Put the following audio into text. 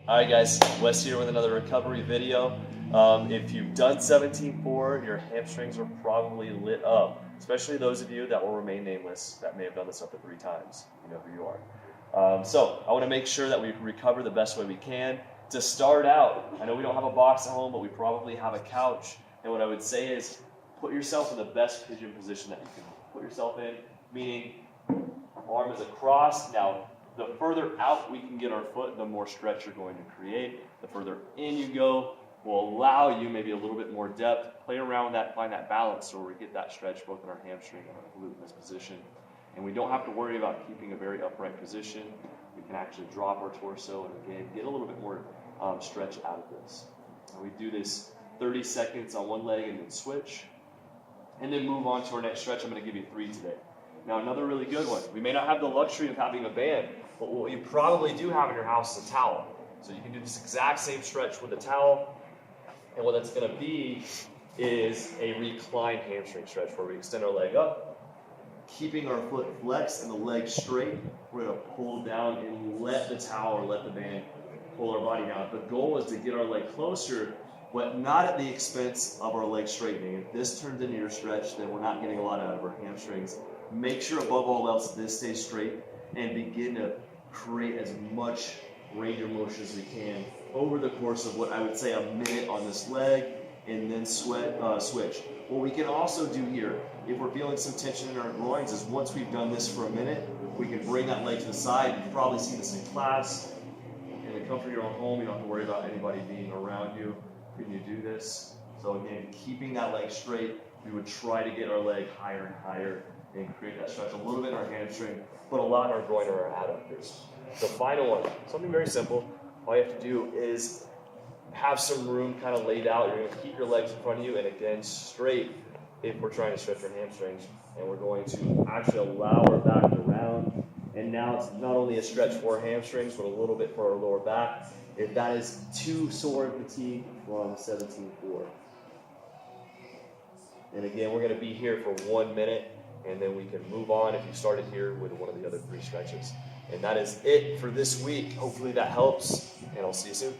All right, guys, Wes here with another recovery video. If you've done 17-4, your hamstrings are probably lit up, especially those of you that will remain nameless that may have done this up to 3 times. You know who you are. So I want to make sure that we recover the best way we can. To start out, I know we don't have a box at home, but we probably have a couch. And what I would say is put yourself in the best pigeon position that you can put yourself in, meaning arm is across. Now, the further out we can get our foot, the more stretch you're going to create. The further in you go will allow you maybe a little bit more depth. Play around with that, find that balance so we get that stretch both in our hamstring and our glute in this position. And we don't have to worry about keeping a very upright position. We can actually drop our torso and again get a little bit more stretch out of this. And we do this 30 seconds on one leg and then switch. And then move on to our next stretch. I'm going to give you 3 today. Now, another really good one. We may not have the luxury of having a band, but what you probably do have in your house is a towel. So you can do this exact same stretch with a towel. And what that's going to be is a reclined hamstring stretch where we extend our leg up, keeping our foot flexed and the leg straight. We're going to pull down and let the towel or let the band pull our body down. The goal is to get our leg closer, but not at the expense of our leg straightening. If this turns into your stretch, then we're not getting a lot out of our hamstrings. Make sure above all else this stays straight and begin to create as much range of motion as we can over the course of what I would say a minute on this leg and then switch. What we can also do here, if we're feeling some tension in our groins, is once we've done this for a minute, we can bring that leg to the side. You've probably seen this in class. In the comfort of your own home, you don't have to worry about anybody being around you when you do this. So again, keeping that leg straight, we would try to get our leg higher and higher and create that stretch a little bit in our hamstring, but a lot in our groin or our adductors. The final one, something very simple. All you have to do is have some room kind of laid out. You're going to keep your legs in front of you and again straight if we're trying to stretch our hamstrings. And we're going to actually allow our back to round. And now it's not only a stretch for our hamstrings, but a little bit for our lower back. If that is too sore and fatigued from 17-4. And again, we're going to be here for 1 minute. And then we can move on if you started here with one of the other 3 stretches. And that is it for this week. Hopefully that helps, and I'll see you soon.